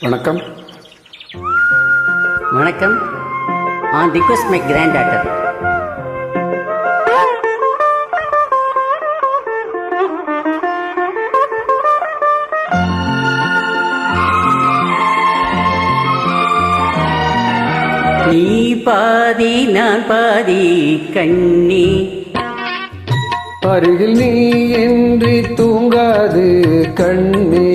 வணக்கம். வணக்கம். On request my granddaughter. நீ பாதி நான் பாதி கண்ணி, அருகில் நீ இன்றி தூங்காது கண்ணே.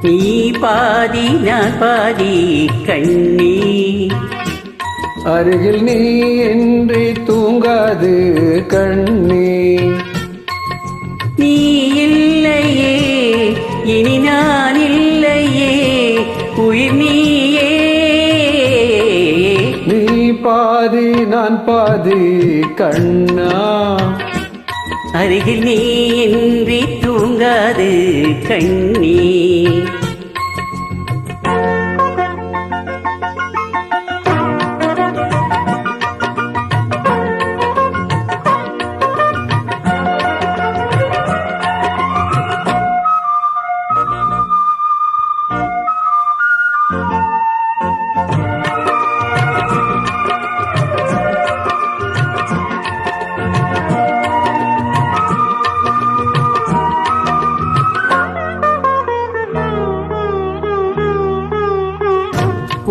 நீ பாதி நான் பாதி கண்ணி, அருகில் நீ இன்றி தூங்காது கண்ணே. நீ இல்லையே இனி நான் இல்லையே, உயிர் நீயே. நீ பாதி நான் பாதி கண்ணா, அருகில் நீ இன்றி தூங்காது கண்ணி.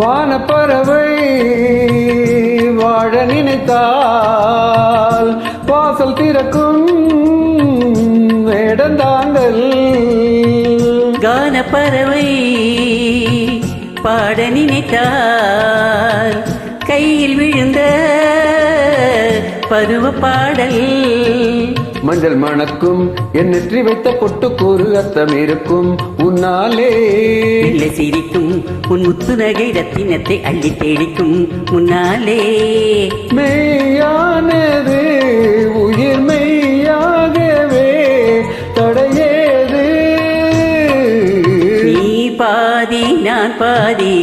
வானப்பறவை வாழ நினைத்தால் வாசல் திறக்கும் வேடந்தாங்கள். கானப்பறவை பாட நினைத்தால் கையில் விழுந்த பருவ பாடல். மஞ்சள் மணக்கும் என் நெற்றி வைத்த பொட்டுக்கூறு அர்த்தம் இருக்கும் உன்னாலே. இல்லை சிரிக்கும் உன் முத்து நகை ரத்தினத்தை அள்ளி தேடிக்கும் முன்னாலே. மெய்யானது உயிர் மெய்யாகவே தடையேது. நீ பாதி நான் பாதி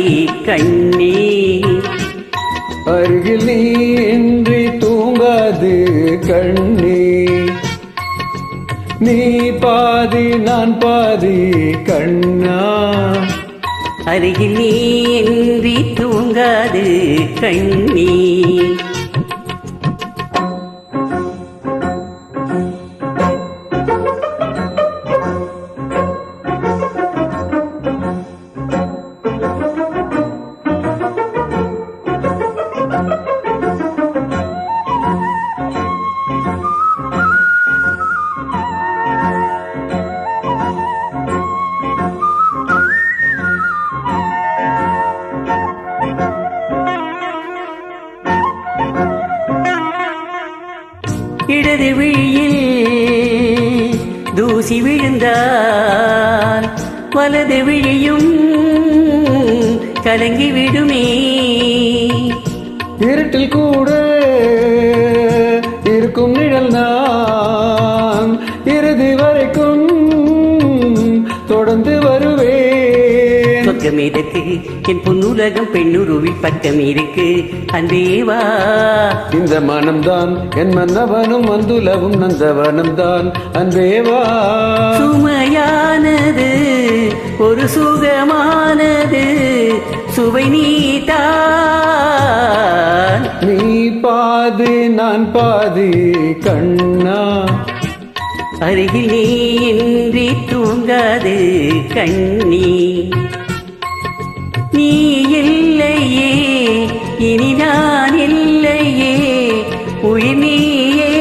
கண்ணே, அருகில் நீ இன்றி தூங்காது கண்ணே. நீ பாதி நான் பாதி கண்ணா, அருகில் நீ இன்றி தூங்காது கண்ணி. இடது விழியில் தூசி விழுந்தால் வலது விழியும் கலங்கி விடுமே. இருட்டில் கூட இருக்கும் நிழல் நான் இறுதி வரைக்கும் தொடர்ந்து வருவேன். சொர்க்கம் எதற்கு என் பொன்னுலகம் பெண்ணுருவில் பக்கம் இருக்கு அன்பேவா. இந்த மனம்தான் என் மன்னவனும் வந்துலவும் நந்தவனம்தான் அன்பேவா. சுமையானது ஒரு சுகமானது சுவை நீதான். நீ பாதி நான் பாதி கண்ணா, அருகில் நீ இன்றி தூங்காது கண்ணி. நீ இல்லையே இனி நான் இல்லையே, உயிர் நீயே.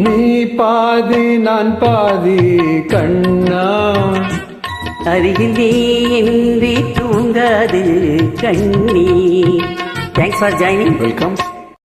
நீ பாதி நான் பாதி கண்ணா, அருகில் நீ இன்றி தூங்காது கண்ணி. Thanks for joining. வெல்கம்.